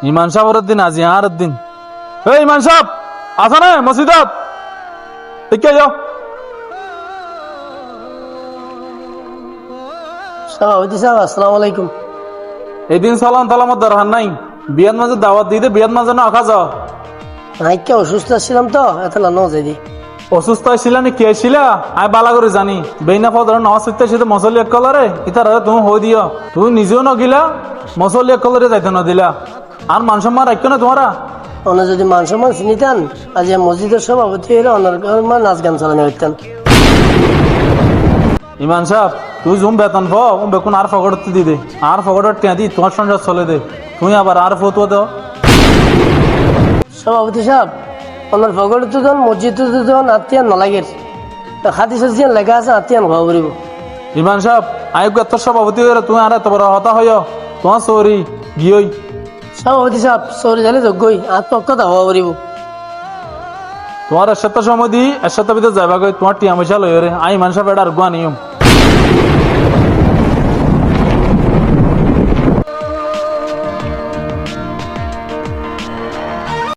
ইমান সাহেবের দিন আজি আর দিন। এই ইমান সাহেব আসা না মসজিদত দেখে যাও। সভাপতি সাহেব আসসালামু আলাইকুম। এদিন সালাম তালামত দরকার নাই, বিয়ার মাঝে দাওয়াত দিতে বিয়ার মাঝে না আঁকা যাও। নাইকে অসুস্থ ছিলাম তো এত লানো যাই দি। অসুস্থ ছিলা নি কে ছিলা আই বালা করে জানি বেইনা ফদর নামাজ পড়তে সেটা মসলি এক কলারে ইতার তুমি হই দিও, তুমি নিজেও নগিলা মসলি এক কলারে যাইতে ন দিলা আর মান সম্মান রাখছো না তোমারা। অন্য যদি মান সম্মান চিনিতেন আজ মসজিদের সভাপতি হলে অন্যর নাচ গান চালানো হইতেন। ইমান সাহেব তুই জুম বেতন ফো বেকুন আর ফগড় দি দে, আর ফগড় টিয়া দি তোমার সংসার চলে দে, তুই আবার আর ফতুয়া দাও। সভাপতি সাহেব অন্যর ফগড়ে তো দেন মসজিদে তো দেন আত্মীয়ান নালাগের হাতি সজিয়ান লেখা আছে আত্মীয়ান খাওয়া পড়িব। ইমান সাহেব আয়োগ এত সভাপতি হয়ে তুমি আর এত বড় হতা হইয় তোমার সরি গিয়েই। সভাপতি সাহেব সরি জালে যোগ্যই আত্মপক্ষতা হওয়া পড়িব। তোমার এর সাথে সময় দি এর সাথে ভিতরে যাবা গই তোমার টিয়া পয়সা লই রে আই ইমান সাহেব এটা আর গুয়া নিয়ম।